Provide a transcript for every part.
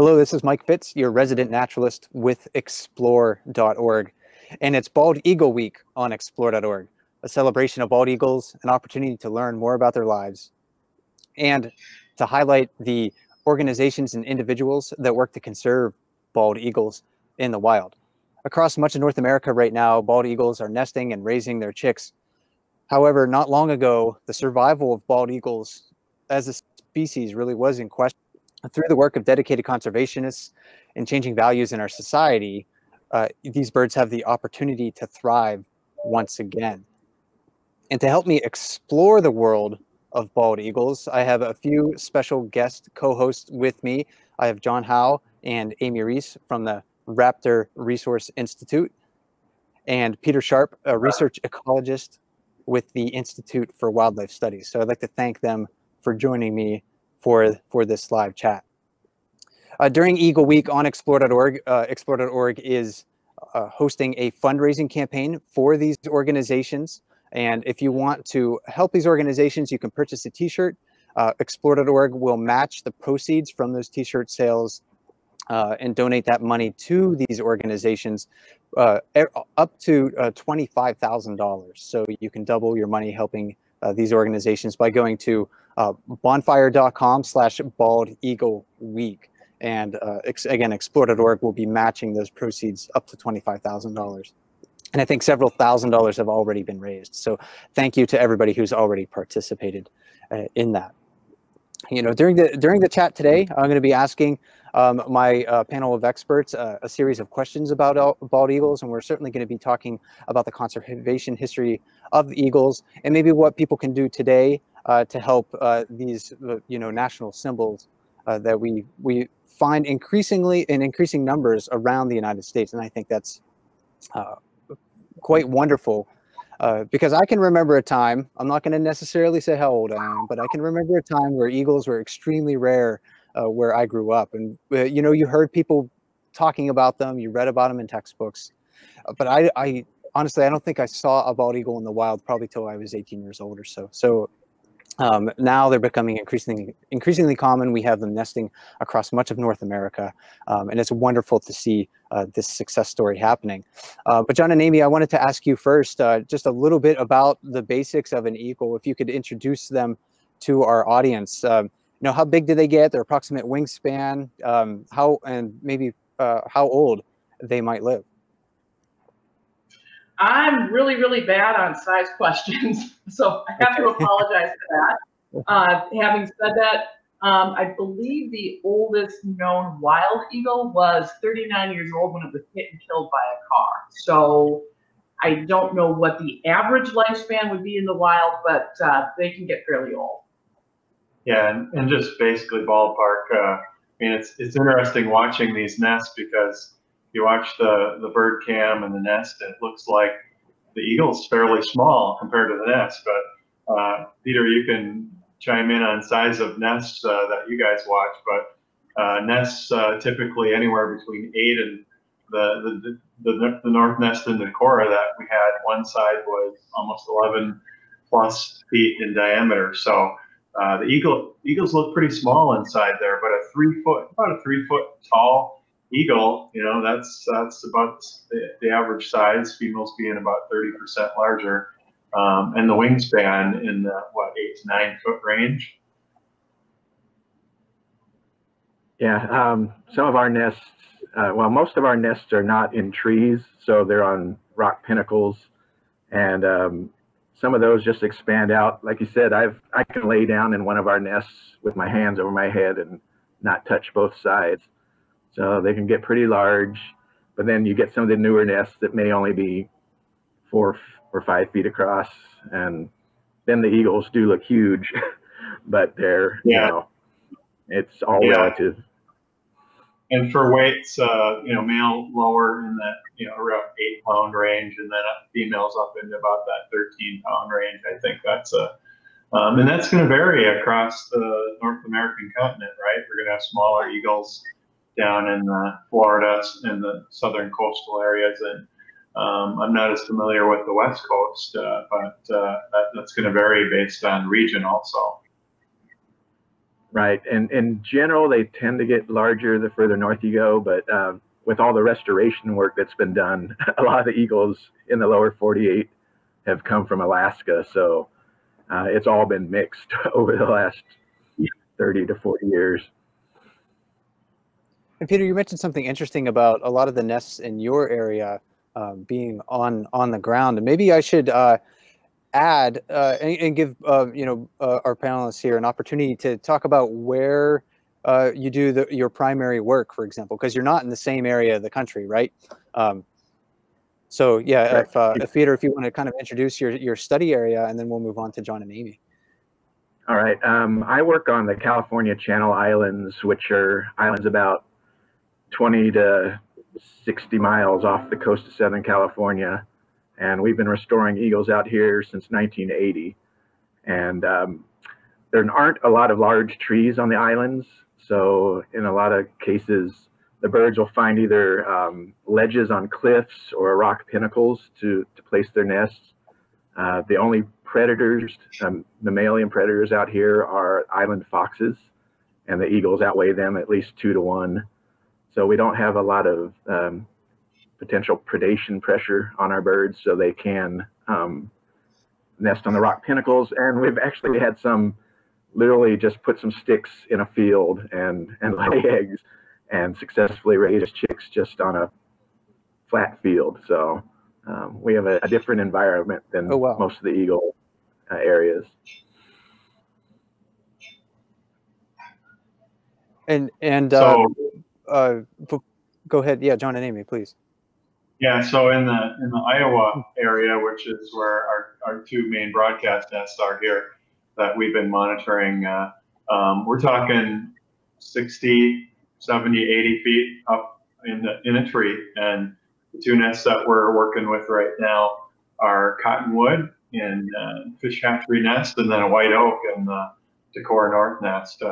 Hello, this is Mike Fitz, your resident naturalist with explore.org. And it's Bald Eagle Week on explore.org, a celebration of bald eagles, an opportunity to learn more about their lives, and to highlight the organizations and individuals that work to conserve bald eagles in the wild. Across much of North America right now, bald eagles are nesting and raising their chicks. However, not long ago, the survival of bald eagles as a species really was in question. Through the work of dedicated conservationists and changing values in our society, these birds have the opportunity to thrive once again. And to help me explore the world of bald eagles, I have a few special guest co-hosts with me. I have John Howe and Amy Reese from the Raptor Resource Institute, and Peter Sharp, a research ecologist with the Institute for Wildlife Studies. So I'd like to thank them for joining me for this live chat. During Eagle Week on explore.org, explore.org is hosting a fundraising campaign for these organizations. And if you want to help these organizations, you can purchase a t-shirt. Explore.org will match the proceeds from those t-shirt sales and donate that money to these organizations up to $25,000. So you can double your money helping these organizations by going to bonfire.com/baldeagleweek. And again, explore.org will be matching those proceeds up to $25,000. And I think several $1,000s have already been raised. So thank you to everybody who's already participated in that. You know, during the chat today, I'm going to be asking my panel of experts a series of questions about bald eagles, and we're certainly going to be talking about the conservation history of the eagles and maybe what people can do today to help these national symbols that we find increasingly in increasing numbers around the United States. And I think that's quite wonderful. Because I can remember a time, I'm not going to necessarily say how old I am, but I can remember a time where eagles were extremely rare where I grew up. And, you heard people talking about them, you read about them in textbooks. But I honestly, I don't think I saw a bald eagle in the wild probably till I was 18 years old or so. So now they're becoming increasingly common. We have them nesting across much of North America, and it's wonderful to see this success story happening. But John and Amy, I wanted to ask you first just a little bit about the basics of an eagle. If you could introduce them to our audience. How big do they get? Their approximate wingspan, how old they might live. I'm really, really bad on size questions, so I have to apologize for that. Having said that, I believe the oldest known wild eagle was 39 years old when it was hit and killed by a car. So I don't know what the average lifespan would be in the wild, but they can get fairly old. Yeah, and just basically ballpark. I mean, it's interesting watching these nests because you watch the bird cam and the nest, and it looks like the eagle's fairly small compared to the nest. But Peter, you can chime in on size of nests that you guys watch. But nests typically anywhere between 8 and the north nest in Decorah that we had, one side was almost 11 plus feet in diameter. So the eagles look pretty small inside there, but about a 3 foot tall eagle, that's about the average size, females being about 30% larger, and the wingspan in the 8 to 9 foot range. Yeah, some of our nests, most of our nests are not in trees, so they're on rock pinnacles, and some of those just expand out. Like you said, I can lay down in one of our nests with my hands over my head and not touch both sides. So they can get pretty large, but then you get some of the newer nests that may only be 4 or 5 feet across, and then the eagles do look huge, but they're, it's all relative. And for weights, male lower in that, around 8-pound range, and then females up into about that 13-pound range. I think that's and that's going to vary across the North American continent, right? We're going to have smaller eagles down in Florida and the southern coastal areas, and I'm not as familiar with the West Coast, but that's going to vary based on region also. Right, and in general, they tend to get larger the further north you go, but with all the restoration work that's been done, a lot of the eagles in the lower 48 have come from Alaska, so it's all been mixed over the last 30 to 40 years. And Peter, you mentioned something interesting about a lot of the nests in your area being on the ground, and maybe I should add and give our panelists here an opportunity to talk about where you do your primary work, for example, because you're not in the same area of the country, right? So yeah, if Peter, if you want to kind of introduce your study area, and then we'll move on to John and Amy. All right. I work on the California Channel Islands, which are islands about 20 to 60 miles off the coast of Southern California. And we've been restoring eagles out here since 1980. And there aren't a lot of large trees on the islands. So in a lot of cases, the birds will find either ledges on cliffs or rock pinnacles to place their nests. The only predators, mammalian predators out here are island foxes, and the eagles outweigh them at least 2 to 1. So we don't have a lot of potential predation pressure on our birds, so they can nest on the rock pinnacles. And we've actually had some literally just put some sticks in a field and lay eggs and successfully raise chicks just on a flat field. So we have a different environment than most of the eagle areas. And go ahead, yeah, John and Amy, please. Yeah, so in the Iowa area, which is where our 2 main broadcast nests are here that we've been monitoring, we're talking 60, 70, 80 feet up in a tree. And the 2 nests that we're working with right now are cottonwood and fish hatchery nest, and then a white oak in the Decorah North nest.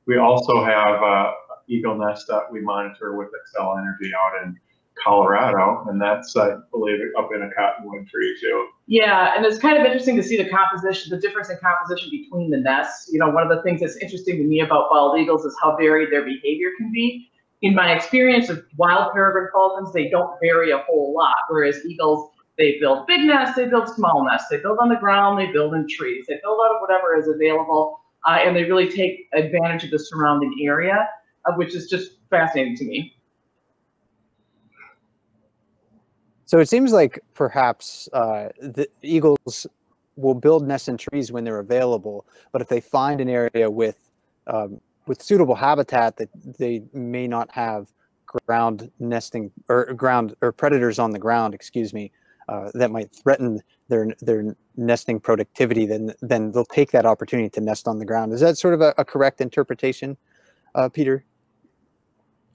We also have eagle nest that we monitor with Excel Energy out in Colorado, and that's, I believe, up in a cottonwood tree too. Yeah, and it's kind of interesting to see the composition, the difference in composition between the nests. You know, one of the things that's interesting to me about bald eagles is how varied their behavior can be. In my experience of wild peregrine falcons, they don't vary a whole lot, whereas eagles, they build big nests, they build small nests, they build on the ground, they build in trees, they build out of whatever is available, and they really take advantage of the surrounding area, which is just fascinating to me. So it seems like perhaps the eagles will build nests in trees when they're available, but if they find an area with suitable habitat that they may not have ground nesting or predators on the ground, excuse me, that might threaten their nesting productivity, then they'll take that opportunity to nest on the ground. Is that sort of a correct interpretation, Peter?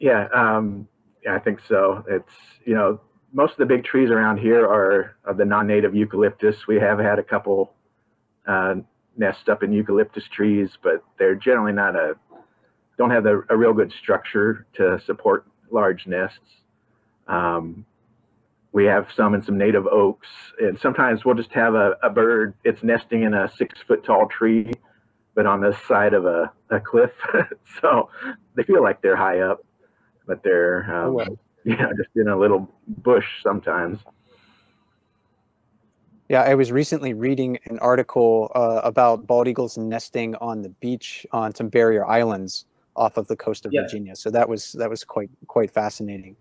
Yeah, yeah, I think so. It's, you know, most of the big trees around here are of the non-native eucalyptus. We have had a couple nests up in eucalyptus trees, but they're generally don't have a real good structure to support large nests. We have some in some native oaks, and sometimes we'll just have a bird, it's nesting in a 6-foot tall tree, but on the side of a cliff. So they feel like they're high up, but they're just in a little bush sometimes. Yeah, I was recently reading an article about bald eagles nesting on the beach on some barrier islands off of the coast of Virginia. So that was quite fascinating.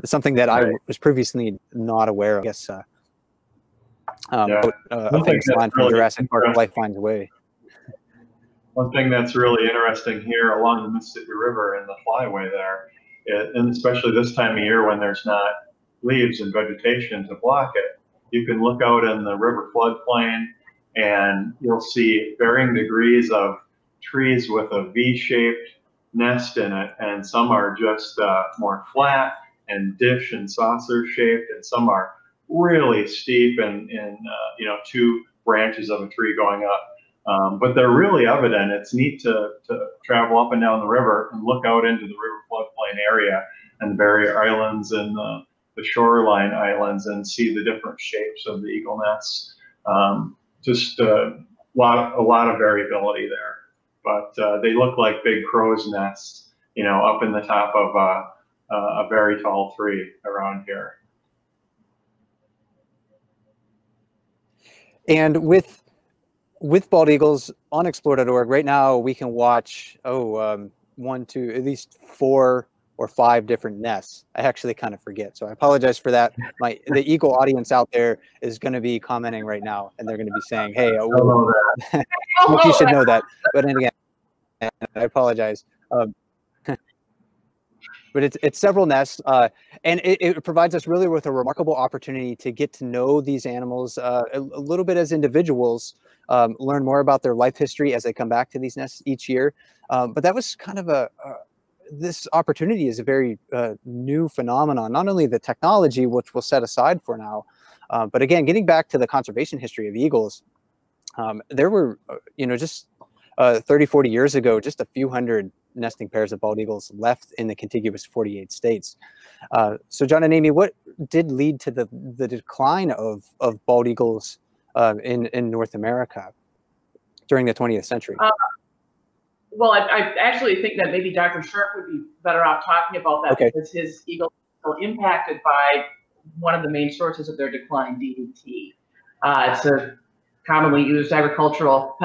Something that I was previously not aware of. I guess a famous line from Jurassic Park: "Life finds a way." One thing that's really interesting here along the Mississippi River and the flyway there, and especially this time of year when there's not leaves and vegetation to block it, you can look out in the river floodplain and you'll see varying degrees of trees with a V-shaped nest in it, and some are just more flat and dish and saucer shaped, and some are really steep and 2 branches of a tree going up. But they're really evident. It's neat to travel up and down the river and look out into the river floodplain area and the barrier islands and the shoreline islands and see the different shapes of the eagle nests. Just a lot of variability there. but they look like big crow's nests, up in the top of a very tall tree around here. And with bald eagles on explore.org, right now we can watch, one, two, at least 4 or 5 different nests. I actually kind of forget, so I apologize for that. The eagle audience out there is going to be commenting right now, and they're going to be saying, "Hey, you should know that." But then again, I apologize. But it's several nests, and it provides us really with a remarkable opportunity to get to know these animals a little bit as individuals, learn more about their life history as they come back to these nests each year. But that was kind of this opportunity is a very new phenomenon. Not only the technology, which we'll set aside for now, but again, getting back to the conservation history of eagles, there were, just 30, 40 years ago, just a few hundred nesting pairs of bald eagles left in the contiguous 48 states. So John and Amy, what did lead to the decline of bald eagles in North America during the 20th century? Well, I actually think that maybe Dr. Sharp would be better off talking about that, because his eagles are impacted by one of the main sources of their decline, DDT. It's a commonly used agricultural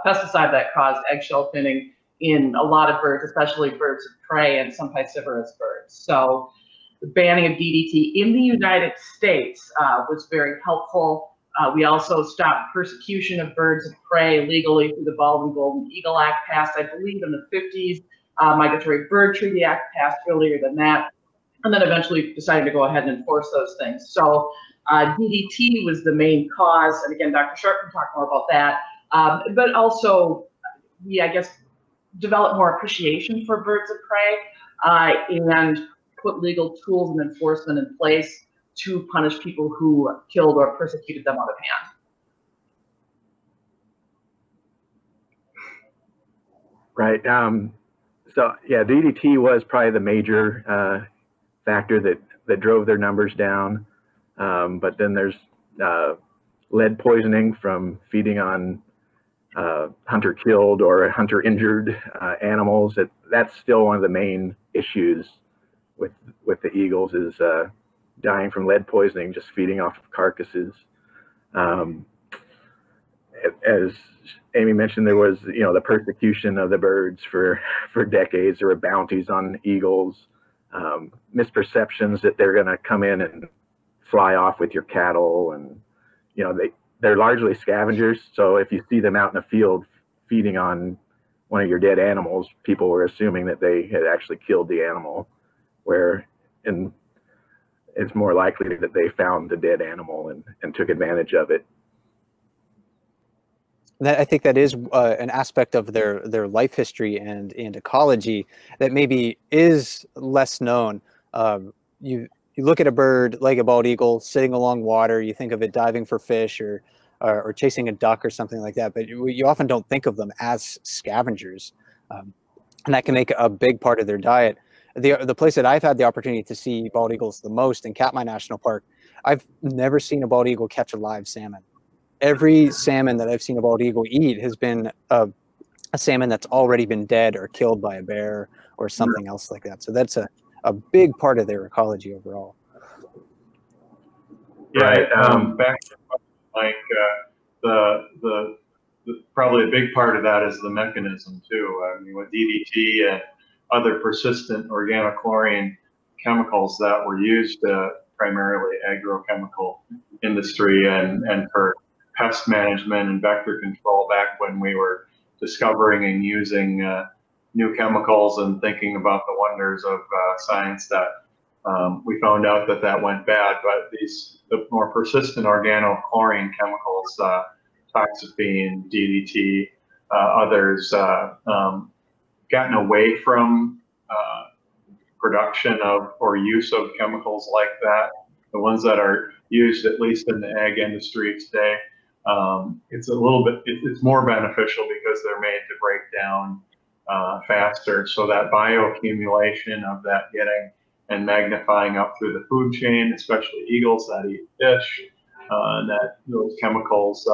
pesticide that caused eggshell thinning in a lot of birds, especially birds of prey and some piscivorous birds. So the banning of DDT in the United States was very helpful. We also stopped persecution of birds of prey legally through the Bald and Golden Eagle Act, passed, I believe, in the 50s. Migratory Bird Treaty Act passed earlier than that, and then eventually decided to go ahead and enforce those things. So DDT was the main cause, and again, Dr. Sharp can talk more about that. But also, we, I guess, developed more appreciation for birds of prey and put legal tools and enforcement in place to punish people who killed or persecuted them out of hand. Right. So yeah, DDT was probably the major factor that drove their numbers down. But then there's lead poisoning from feeding on hunter killed or hunter injured animals. That's still one of the main issues with the eagles, is dying from lead poisoning, just feeding off of carcasses. As Amy mentioned, there was, the persecution of the birds for decades. There were bounties on eagles, misperceptions that they're going to come in and fly off with your cattle, and they're largely scavengers. So if you see them out in the field feeding on one of your dead animals, people were assuming that they had actually killed the animal, and it's more likely that they found the dead animal and took advantage of it. I think that is an aspect of their life history and ecology that maybe is less known. You look at a bird like a bald eagle sitting along water, you think of it diving for fish or chasing a duck or something like that, but you often don't think of them as scavengers, and that can make a big part of their diet. The place that I've had the opportunity to see bald eagles the most, in Katmai National Park, I've never seen a bald eagle catch a live salmon. Every salmon that I've seen a bald eagle eat has been a salmon that's already been dead or killed by a bear or something else like that. So that's a big part of their ecology overall. Yeah, back to Mike, the probably a big part of that is the mechanism too. I mean, with DDT and other persistent organochlorine chemicals that were used primarily agrochemical industry and for pest management and vector control back when we were discovering and using new chemicals and thinking about the wonders of science, that we found out that went bad. But the more persistent organochlorine chemicals, toxaphene, DDT, others, gotten away from production of or use of chemicals like that. The ones that are used, at least in the ag industry today, it's a little bit, it's more beneficial because they're made to break down faster. So that bioaccumulation of that getting and magnifying up through the food chain, especially eagles that eat fish, and that those chemicals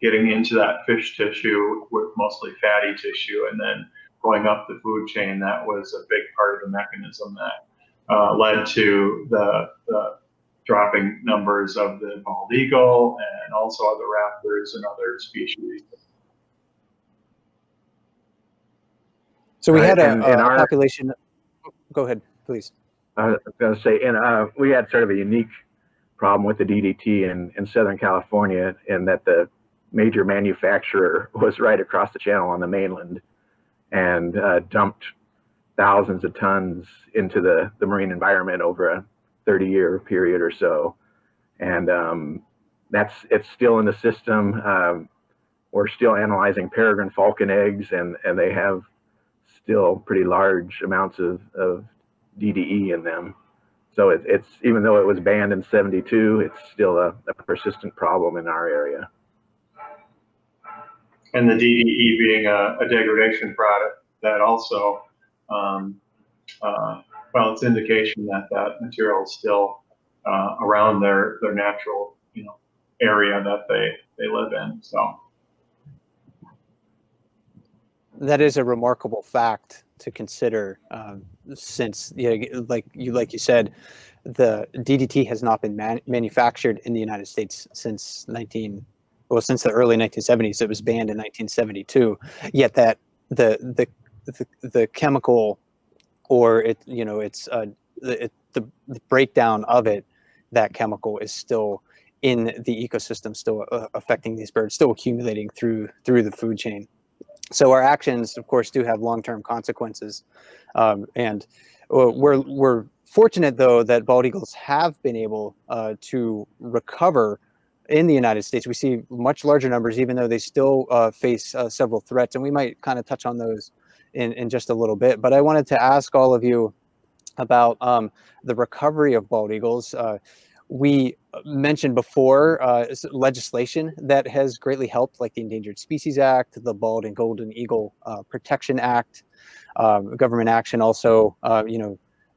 getting into that fish tissue with mostly fatty tissue, and then going up the food chain. That was a big part of the mechanism that led to the dropping numbers of the bald eagle and also other raptors and other species. So we had a population. Go ahead, please. I was going to say, we had sort of a unique problem with the DDT in Southern California, in that the major manufacturer was right across the channel on the mainland, and dumped thousands of tons into the marine environment over a 30-year period or so. And it's still in the system. We're still analyzing peregrine falcon eggs, and they have still pretty large amounts of DDE in them. So it's even though it was banned in '72, it's still a persistent problem in our area. And the DDE being a degradation product, that also, well, it's indication that that material is still around their natural, area that they live in. So that is a remarkable fact to consider, since like you said, the DDT has not been manufactured in the United States since since the early 1970s. It was banned in 1972. Yet that the chemical, or the breakdown of it, that chemical is still in the ecosystem, still affecting these birds, still accumulating through the food chain. So our actions, of course, do have long-term consequences, and we're fortunate, though, that bald eagles have been able to recover in the United States. We see much larger numbers, even though they still face several threats, and we might kind of touch on those in just a little bit. But I wanted to ask all of you about the recovery of bald eagles. We mentioned before legislation that has greatly helped, like the Endangered Species Act, the Bald and Golden Eagle Protection Act. Government action also,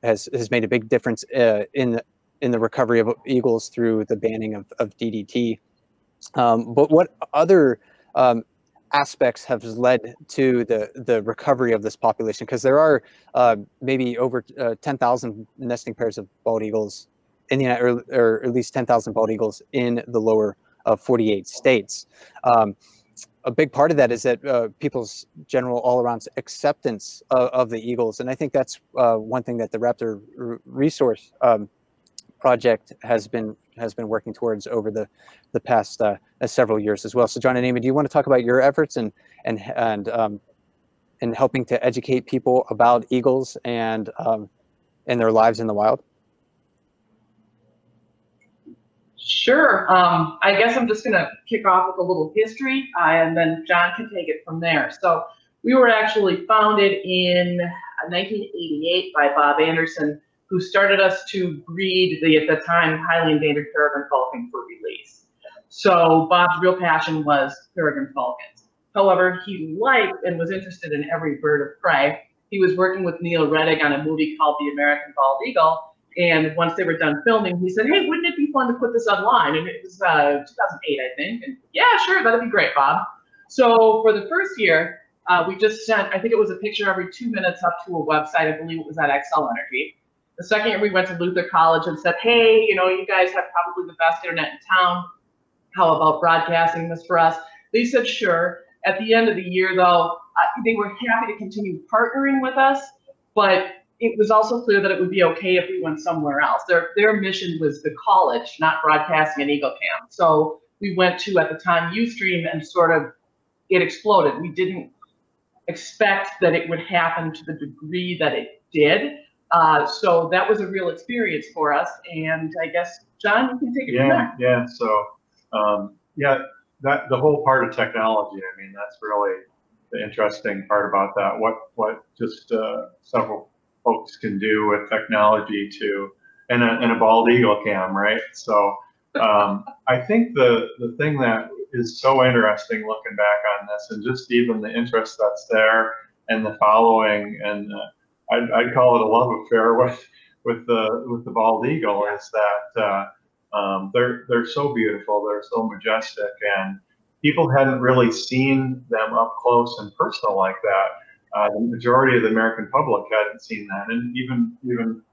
has made a big difference in the recovery of eagles through the banning of DDT. But what other aspects have led to the recovery of this population? Because there are maybe over 10,000 nesting pairs of bald eagles in the United, or at least 10,000 bald eagles in the lower 48 states. A big part of that is that people's general all-around acceptance of the eagles, and I think that's one thing that the Raptor Resource Project has been working towards over the past several years as well. So, John and Amy, do you want to talk about your efforts and helping to educate people about eagles and their lives in the wild? Sure. I guess I'm just going to kick off with a little history, and then John can take it from there. So we were actually founded in 1988 by Bob Anderson, who started us to breed the, at the time, highly endangered peregrine falcon for release. So Bob's real passion was peregrine falcons. However, he liked and was interested in every bird of prey. He was working with Neil Reddick on a movie called The American Bald Eagle. And once they were done filming, he said, "Hey, wouldn't it be fun to put this online?" And it was 2008, I think. And yeah, sure, that'd be great, Bob. So for the first year, we just sent, I think it was a picture every 2 minutes up to a website. I believe it was at XL Energy. The second year, we went to Luther College and said, "Hey, you guys have probably the best internet in town. How about broadcasting this for us?" They said, "Sure." At the end of the year, though, they were happy to continue partnering with us, but it was also clear that it would be okay if we went somewhere else. Their mission was the college, not broadcasting an Eagle Cam. So we went to, at the time, Ustream, and sort of it exploded. We didn't expect that it would happen to the degree that it did. So that was a real experience for us. And I guess, John, you can take it from there. Yeah. So, that the whole part of technology, I mean, that's really the interesting part about that. What just several folks can do with technology and a bald eagle cam, right? So I think the thing that is so interesting looking back on this, and just even the interest that's there and the following, and I'd call it a love affair with the bald eagle, is that they're so beautiful, they're so majestic, and people hadn't really seen them up close and personal like that. The majority of the American public hadn't seen that, and even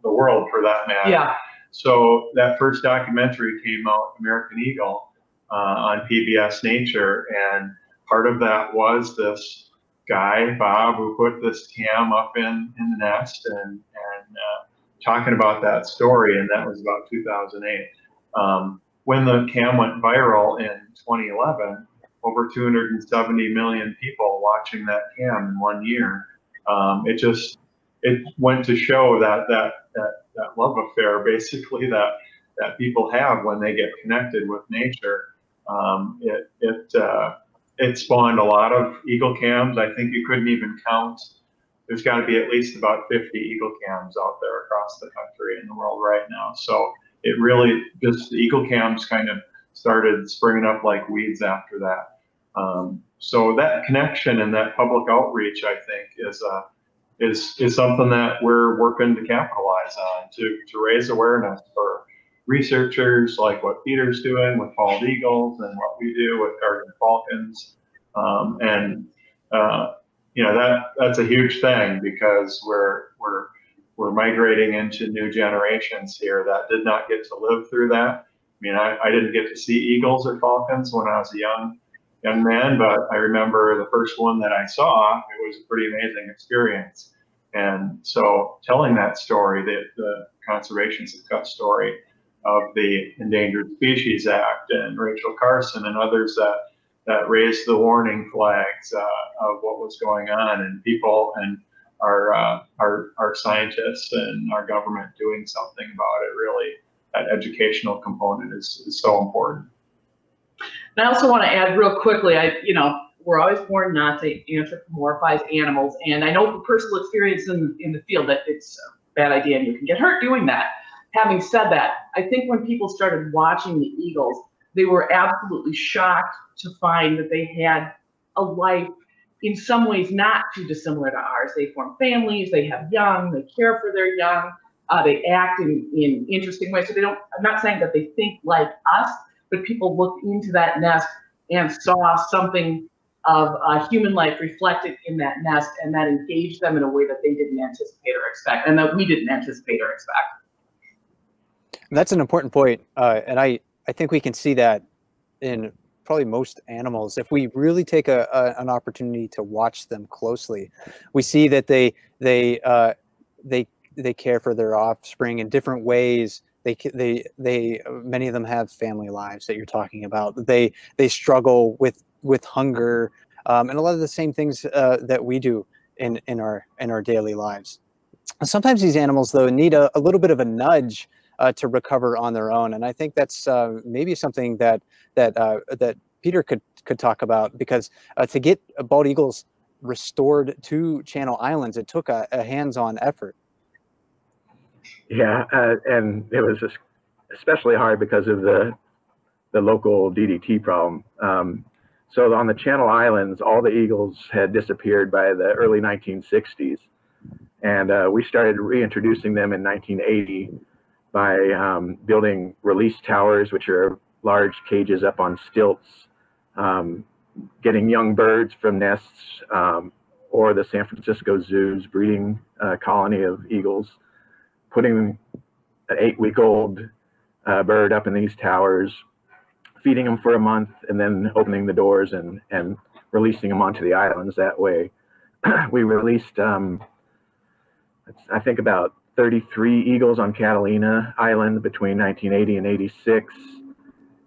the world for that matter. Yeah. So that first documentary came out, American Eagle, on PBS Nature, and part of that was this guy, Bob, who put this cam up in the nest and talking about that story, and that was about 2008. When the cam went viral in 2011, over 270 million people watching that cam in 1 year. It went to show that love affair, basically, that people have when they get connected with nature. It spawned a lot of eagle cams. I think you couldn't even count. There's got to be at least about 50 eagle cams out there across the country and the world right now. So it really just, the eagle cams kind of started springing up like weeds after that. So that connection and that public outreach, I think, is something that we're working to capitalize on, to raise awareness for researchers like what Peter's doing with bald eagles and what we do with garden falcons. You know, that's a huge thing, because we're migrating into new generations here that did not get to live through that. I mean, I didn't get to see eagles or falcons when I was a young man, but I remember the first one that I saw. It was a pretty amazing experience. And so telling that story, the conservation success story of the Endangered Species Act and Rachel Carson and others that raised the warning flags of what was going on, and people and our scientists and our government doing something about it, really, that educational component is so important. And I also want to add real quickly, we're always warned not to anthropomorphize animals, and I know from personal experience in the field that it's a bad idea and you can get hurt doing that. Having said that, I think when people started watching the eagles, they were absolutely shocked to find that they had a life in some ways not too dissimilar to ours. They form families, they have young, they care for their young, they act in interesting ways. So I'm not saying that they think like us, but people looked into that nest and saw something of human life reflected in that nest, and that engaged them in a way that they didn't anticipate or expect, and that we didn't anticipate or expect. That's an important point, and I think we can see that in probably most animals. If we really take an opportunity to watch them closely, we see that they care for their offspring in different ways. Many of them have family lives that you're talking about. They struggle with hunger, and a lot of the same things that we do in our daily lives. Sometimes these animals, though, need a little bit of a nudge to recover on their own, and I think that's maybe something that Peter could talk about, because to get bald eagles restored to Channel Islands, it took a hands-on effort. Yeah, and it was especially hard because of the local DDT problem. So on the Channel Islands, all the eagles had disappeared by the early 1960s, and we started reintroducing them in 1980 by building release towers, which are large cages up on stilts, getting young birds from nests, or the San Francisco Zoo's breeding colony of eagles, putting an 8-week-old bird up in these towers, feeding them for a month, and then opening the doors and releasing them onto the islands that way. We released, I think, about 33 eagles on Catalina Island between 1980 and 86,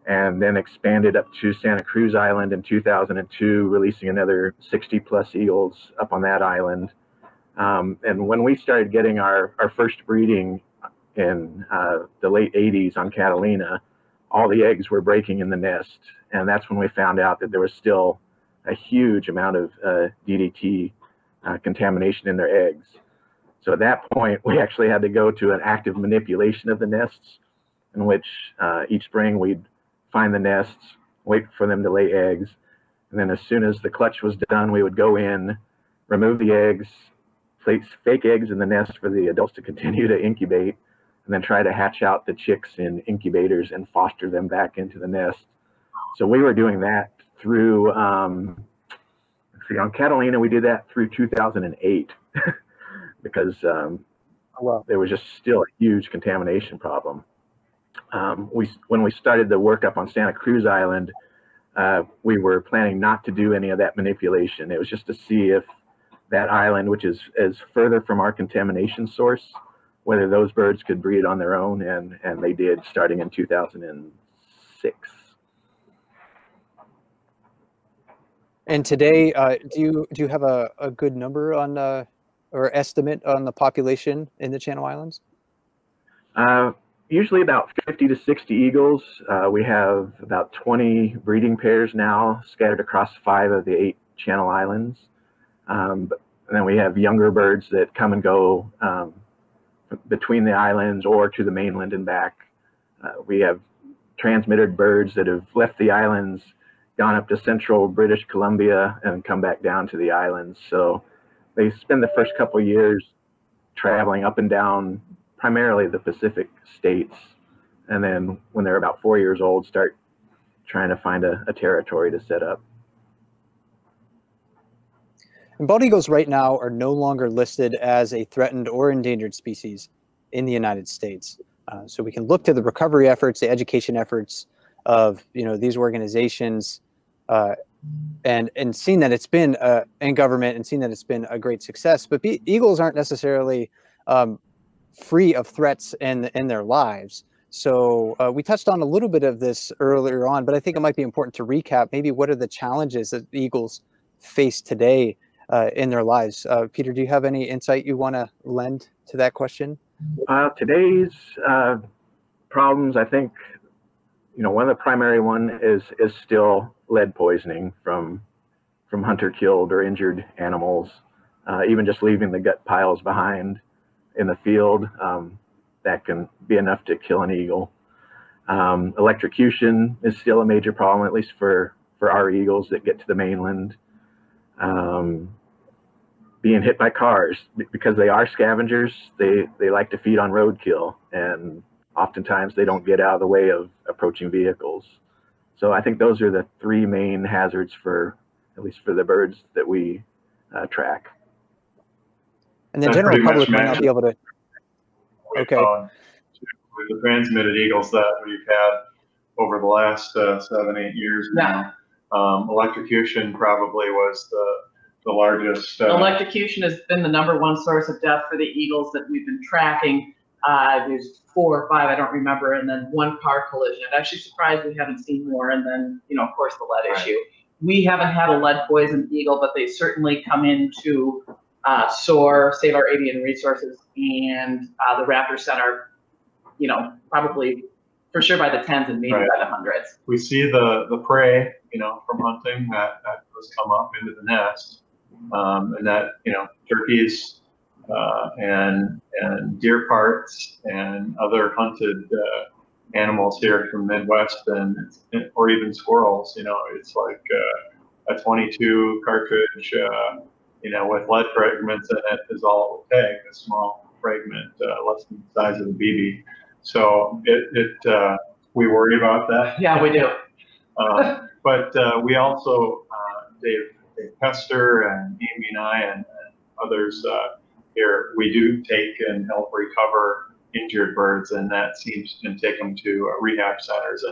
and then expanded up to Santa Cruz Island in 2002, releasing another 60+ eagles up on that island. And when we started getting our first breeding in the late 80s on Catalina, all the eggs were breaking in the nest. And that's when we found out that there was still a huge amount of DDT contamination in their eggs. So at that point, we actually had to go to an active manipulation of the nests, in which each spring we'd find the nests, wait for them to lay eggs. And then as soon as the clutch was done, we would go in, remove the eggs, place fake eggs in the nest for the adults to continue to incubate, and then try to hatch out the chicks in incubators and foster them back into the nest. So we were doing that through, let's see, on Catalina, we did that through 2008 because Wow. there was just still a huge contamination problem. When we started the work up on Santa Cruz Island, we were planning not to do any of that manipulation. It was just to see if that island, which is further from our contamination source, whether those birds could breed on their own, and they did, starting in 2006. And today, do you have a good number on or estimate on the population in the Channel Islands? Usually about 50 to 60 eagles. We have about 20 breeding pairs now scattered across 5 of the 8 Channel Islands. And then we have younger birds that come and go between the islands or to the mainland and back. We have transmitted birds that have left the islands, gone up to central British Columbia, and come back down to the islands. So they spend the first couple of years traveling up and down primarily the Pacific states, and then when they're about 4 years old, start trying to find a territory to set up. And bald eagles right now are no longer listed as a threatened or endangered species in the United States. So we can look to the recovery efforts, the education efforts of these organizations, and seeing that it's been in government and seeing that it's been a great success. But eagles aren't necessarily free of threats in their lives. So we touched on a little bit of this earlier on, but I think it might be important to recap maybe what are the challenges that eagles face today in their lives. Peter, do you have any insight you want to lend to that question? Today's problems, I think, one of the primary one is still lead poisoning from hunter-killed or injured animals, even just leaving the gut piles behind in the field. That can be enough to kill an eagle. Electrocution is still a major problem, at least for our eagles that get to the mainland. Being hit by cars, because they are scavengers, they like to feed on roadkill, and oftentimes they don't get out of the way of approaching vehicles. So I think those are the 3 main hazards at least for the birds that we track. And the general public might not be able to. Okay. The transmitted eagles that we've had over the last 7-8 years now, electrocution probably was the largest. Electrocution has been the #1 source of death for the eagles that we've been tracking. There's 4 or 5, I don't remember, and then 1 car collision. I'm actually surprised we haven't seen more. And then, of course, the lead issue. We haven't had a lead poisoned eagle, but they certainly come into SOAR, Save Our Avian Resources, and the Raptor Center, probably for sure by the 10s and maybe by the 100s. We see the prey, from hunting that does come up into the nest, and that, turkeys and deer parts and other hunted animals here from Midwest or even squirrels, it's like a 22 cartridge, with lead fragments in it is all it will take, a small fragment, less than the size of a BB. So we worry about that. Yeah, we do. But we also, Dave Pester and Amy and I and others here, we do take and help recover injured birds, and that seems to take them to rehab centers.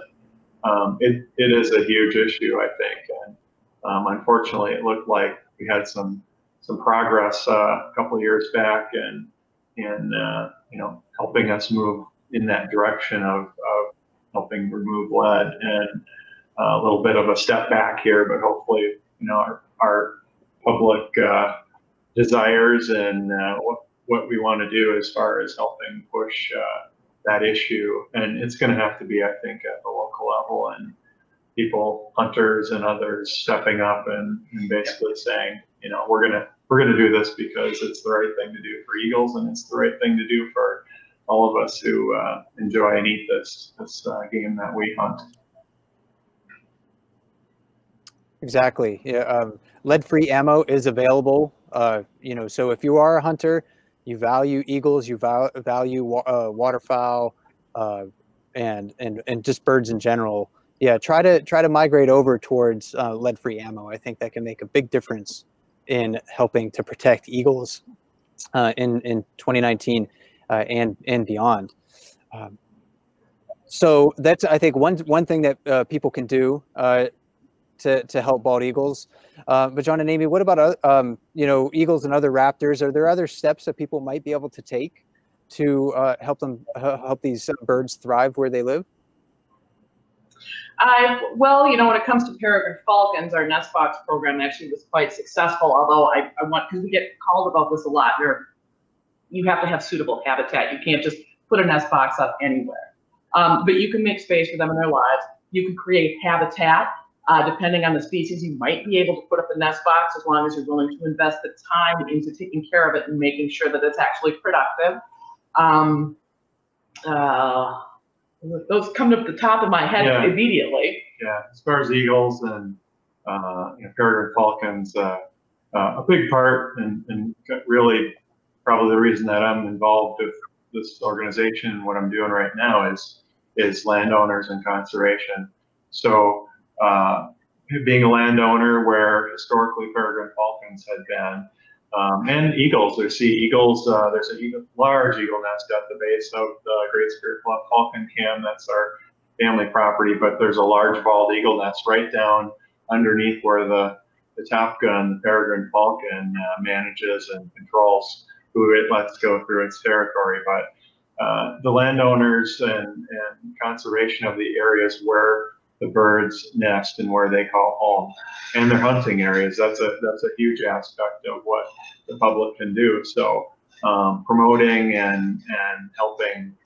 And it is a huge issue, I think. And unfortunately, it looked like we had some progress a couple of years back, and helping us move in that direction of helping remove lead, and a little bit of a step back here, but hopefully, our public desires and what we want to do as far as helping push that issue. And it's going to have to be, I think, at the local level, and people, hunters and others, stepping up and basically saying, we're gonna do this because it's the right thing to do for eagles, and it's the right thing to do for all of us who enjoy and eat this game that we hunt. Exactly. Yeah. Lead-free ammo is available. So if you are a hunter, you value eagles, you value waterfowl, and just birds in general, Yeah, try to migrate over towards lead-free ammo. I think that can make a big difference in helping to protect eagles in 2019 and beyond. So that's, I think, one thing that people can do to help bald eagles. But John and Amy, what about eagles and other raptors? Are there other steps that people might be able to take to help these birds thrive where they live? Well, when it comes to peregrine falcons, our nest box program actually was quite successful. Although I want, because we get called about this a lot, you have to have suitable habitat. You can't just put a nest box up anywhere. But you can make space for them in their lives. You can create habitat. Depending on the species, you might be able to put up a nest box as long as you're willing to invest the time into taking care of it and making sure that it's actually productive. Those come to the top of my head immediately. Yeah, as far as eagles and peregrine falcons, a big part and really probably the reason that I'm involved with this organization and what I'm doing right now is landowners and conservation. So being a landowner where historically peregrine falcons had been, and eagles, there's a large eagle nest at the base of the Great Spirit Bluff Falcon Cam. That's our family property, but there's a large bald eagle nest right down underneath where the Top Gun, the peregrine falcon, manages and controls who it lets go through its territory. But the landowners and conservation of the areas where the birds nest and where they call home, and their hunting areas, that's a huge aspect of what the public can do. So promoting and helping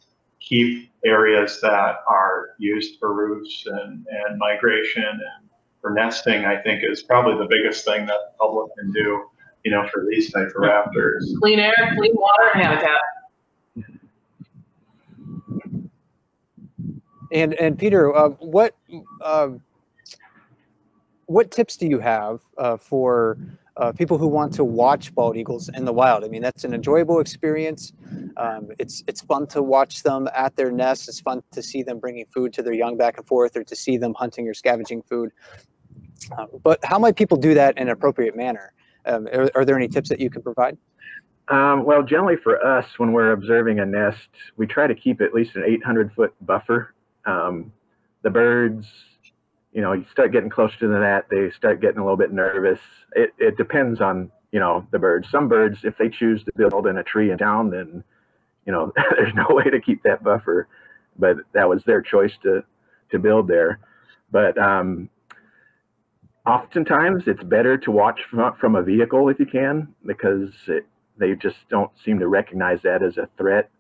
keep areas that are used for roosts and migration and for nesting, I think, is probably the biggest thing that the public can do, for these type of raptors. Clean air, clean water, and habitat. And Peter, what tips do you have for people who want to watch bald eagles in the wild? I mean, that's an enjoyable experience. It's fun to watch them at their nests. It's fun to see them bringing food to their young back and forth, or to see them hunting or scavenging food. But how might people do that in an appropriate manner? Are there any tips that you can provide? Well, generally for us, when we're observing a nest, we try to keep at least an 800-foot buffer. The birds, you start getting closer to that, they start getting a little bit nervous. It depends on, the birds. Some birds, if they choose to build in a tree in town, then, there's no way to keep that buffer. But that was their choice to build there. But oftentimes it's better to watch from a vehicle if you can, because they just don't seem to recognize that as a threat.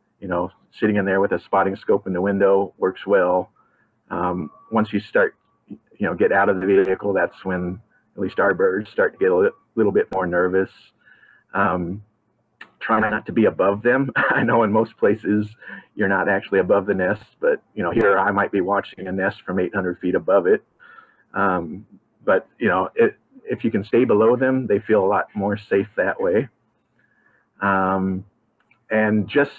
Sitting in there with a spotting scope in the window works well. Once you start, get out of the vehicle, that's when at least our birds start to get a little bit more nervous. Try not to be above them. I know in most places you're not actually above the nest, but here I might be watching a nest from 800 feet above it. But if you can stay below them, they feel a lot more safe that way. And just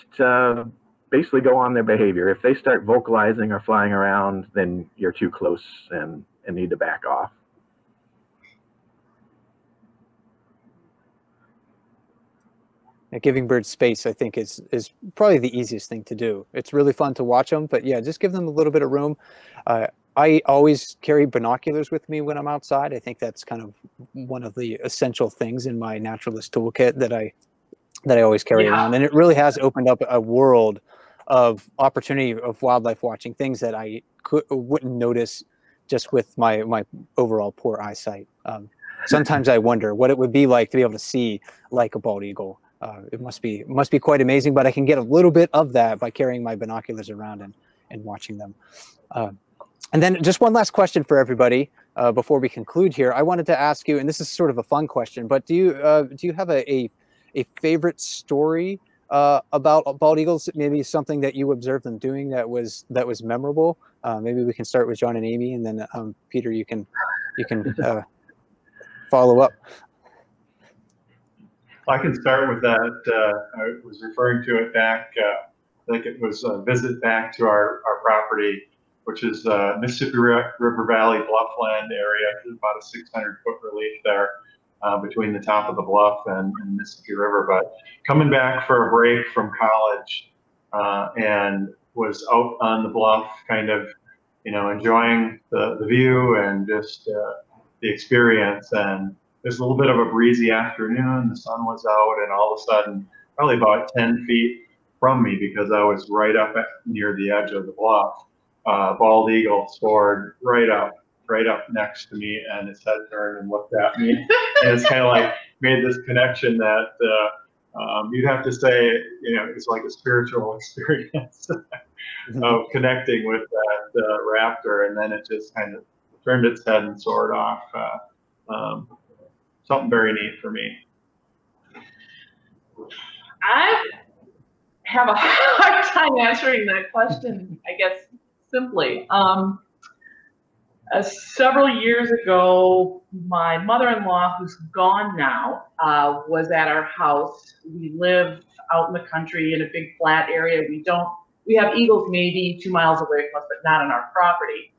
basically go on their behavior. If they start vocalizing or flying around, then you're too close and need to back off. Giving birds space, I think, is probably the easiest thing to do. It's really fun to watch them, but yeah, just give them a little bit of room. I always carry binoculars with me when I'm outside. I think that's kind of one of the essential things in my naturalist toolkit that I always carry around. And it really has opened up a world of opportunity of wildlife watching, things that I wouldn't notice just with my overall poor eyesight. Sometimes I wonder what it would be like to be able to see like a bald eagle. It must be quite amazing, but I can get a little bit of that by carrying my binoculars around and watching them. And then just one last question for everybody before we conclude here. I wanted to ask you, and this is sort of a fun question, but do you have a favorite story about bald eagles? Maybe something that you observed them doing that was memorable. Maybe we can start with John and Amy, and then Peter, you can follow up. I can start with that. I was referring to it back. I think it was a visit back to our property which is Mississippi River Valley bluffland area. There's about a 600-foot relief there between the top of the bluff and Mississippi River. But coming back for a break from college and was out on the bluff, kind of, enjoying the view and just the experience. And it was a little bit of a breezy afternoon. The sun was out, and all of a sudden, probably about 10 feet from me, because I was right up near the edge of the bluff, bald eagle soared right up next to me, and his head turned and looked at me. And it's kind of like made this connection that you'd have to say, it's like a spiritual experience of connecting with that raptor, and then it just kind of turned its head and soared off. Something very neat for me. I have a hard time answering that question, I guess, simply. Several years ago, my mother-in-law, who's gone now, was at our house. We live out in the country in a big flat area. We have eagles maybe 2 miles away from us, but not on our property.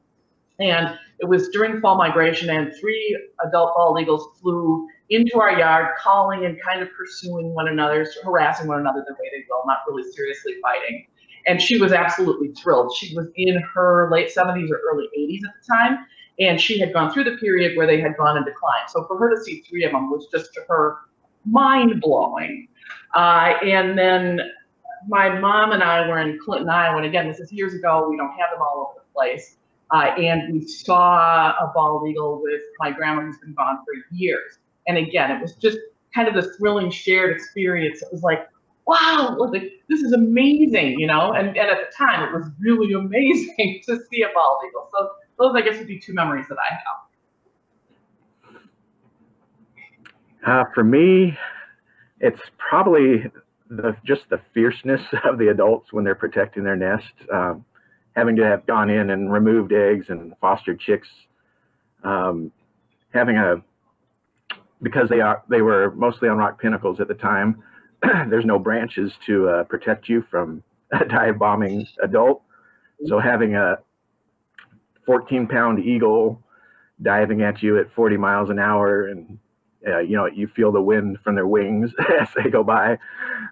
And it was during fall migration, and 3 adult bald eagles flew into our yard, calling and kind of pursuing one another, harassing one another the way they will, not really seriously fighting. And she was absolutely thrilled. She was in her late 70s or early 80s at the time, and she had gone through the period where they had gone in decline. So for her to see 3 of them was just, to her, mind-blowing. And then my mom and I were in Clinton, Iowa, and again, this is years ago. We don't have them all over the place. And we saw a bald eagle with my grandma, who's been gone for years. And again, it was just kind of this thrilling shared experience. It was like, wow, this is amazing, And at the time, it was really amazing to see a bald eagle. So those, I guess, would be 2 memories that I have. For me, it's probably just the fierceness of the adults when they're protecting their nest. Having to have gone in and removed eggs and fostered chicks, because they were mostly on rock pinnacles at the time. There's no branches to protect you from a dive bombing adult. So having a 14-pound eagle diving at you at 40 miles an hour, and you feel the wind from their wings as they go by,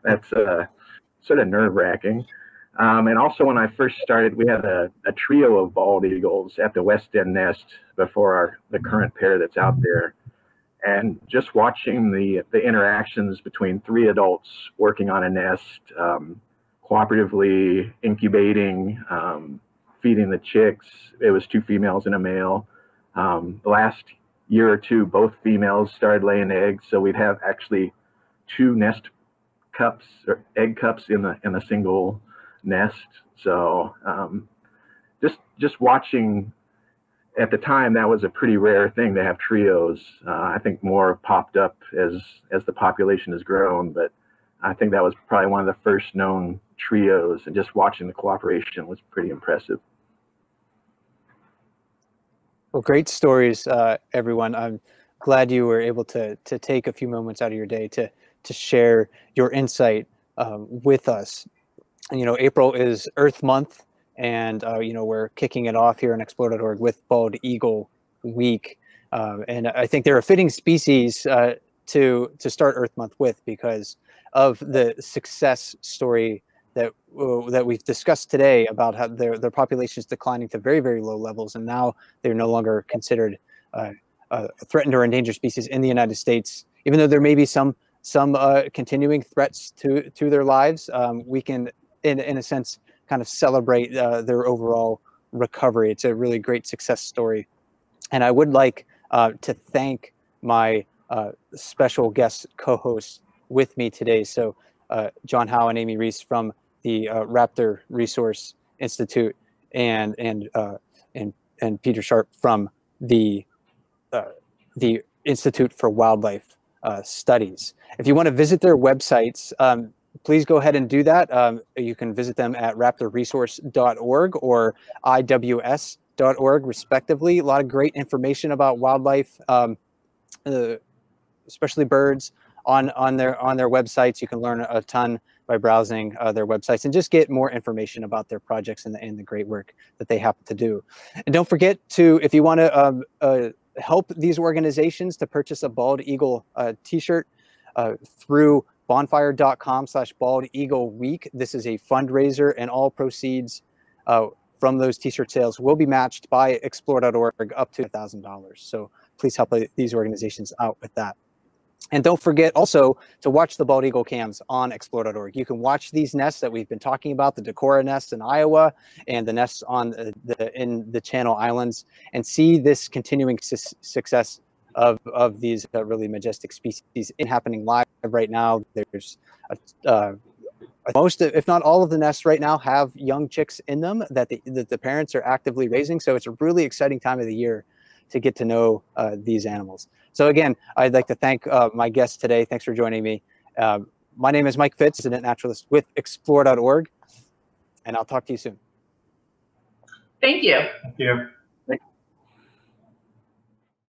that's sort of nerve-wracking. And also, when I first started, we had a trio of bald eagles at the West End nest before the current pair that's out there. And just watching the interactions between 3 adults working on a nest, cooperatively incubating, feeding the chicks. It was 2 females and a male. The last year or 2, both females started laying eggs. So we'd have actually 2 nest cups or egg cups in a single nest. So just watching. At the time, that was a pretty rare thing to have trios. I think more popped up as the population has grown, but I think that was probably one of the first known trios, and just watching the cooperation was pretty impressive. Well, great stories, everyone. I'm glad you were able to take a few moments out of your day to share your insight with us. And, April is Earth Month. And, we're kicking it off here on Explore.org with Bald Eagle Week. And I think they're a fitting species to start Earth Month with, because of the success story that we've discussed today about how their population is declining to very, very low levels. And now they're no longer considered a threatened or endangered species in the United States. Even though there may be some continuing threats to their lives, we can, in a sense, kind of celebrate their overall recovery. It's a really great success story. And I would like to thank my special guest co-hosts with me today. So John Howe and Amy Reese from the Raptor Resource Institute, and Peter Sharp from the Institute for Wildlife Studies. If you want to visit their websites, please go ahead and do that. You can visit them at raptorresource.org or iws.org, respectively. A lot of great information about wildlife, especially birds, on their websites. You can learn a ton by browsing their websites and just get more information about their projects and the great work that they happen to do. And don't forget to, if you want to help these organizations, to purchase a Bald Eagle t-shirt through bonfire.com/Bald Eagle Week. This is a fundraiser, and all proceeds from those t-shirt sales will be matched by explore.org up to $1,000. So please help these organizations out with that. And don't forget also to watch the Bald Eagle cams on explore.org. You can watch these nests that we've been talking about, the Decorah nests in Iowa and the nests on in the Channel Islands, and see this continuing success of these really majestic species happening live right now. There's most, if not all of the nests right now have young chicks in them that the parents are actively raising. So it's a really exciting time of the year to get to know these animals. So again, I'd like to thank my guests today. Thanks for joining me. My name is Mike Fitz, resident naturalist with explore.org, and I'll talk to you soon. Thank you. Thank you.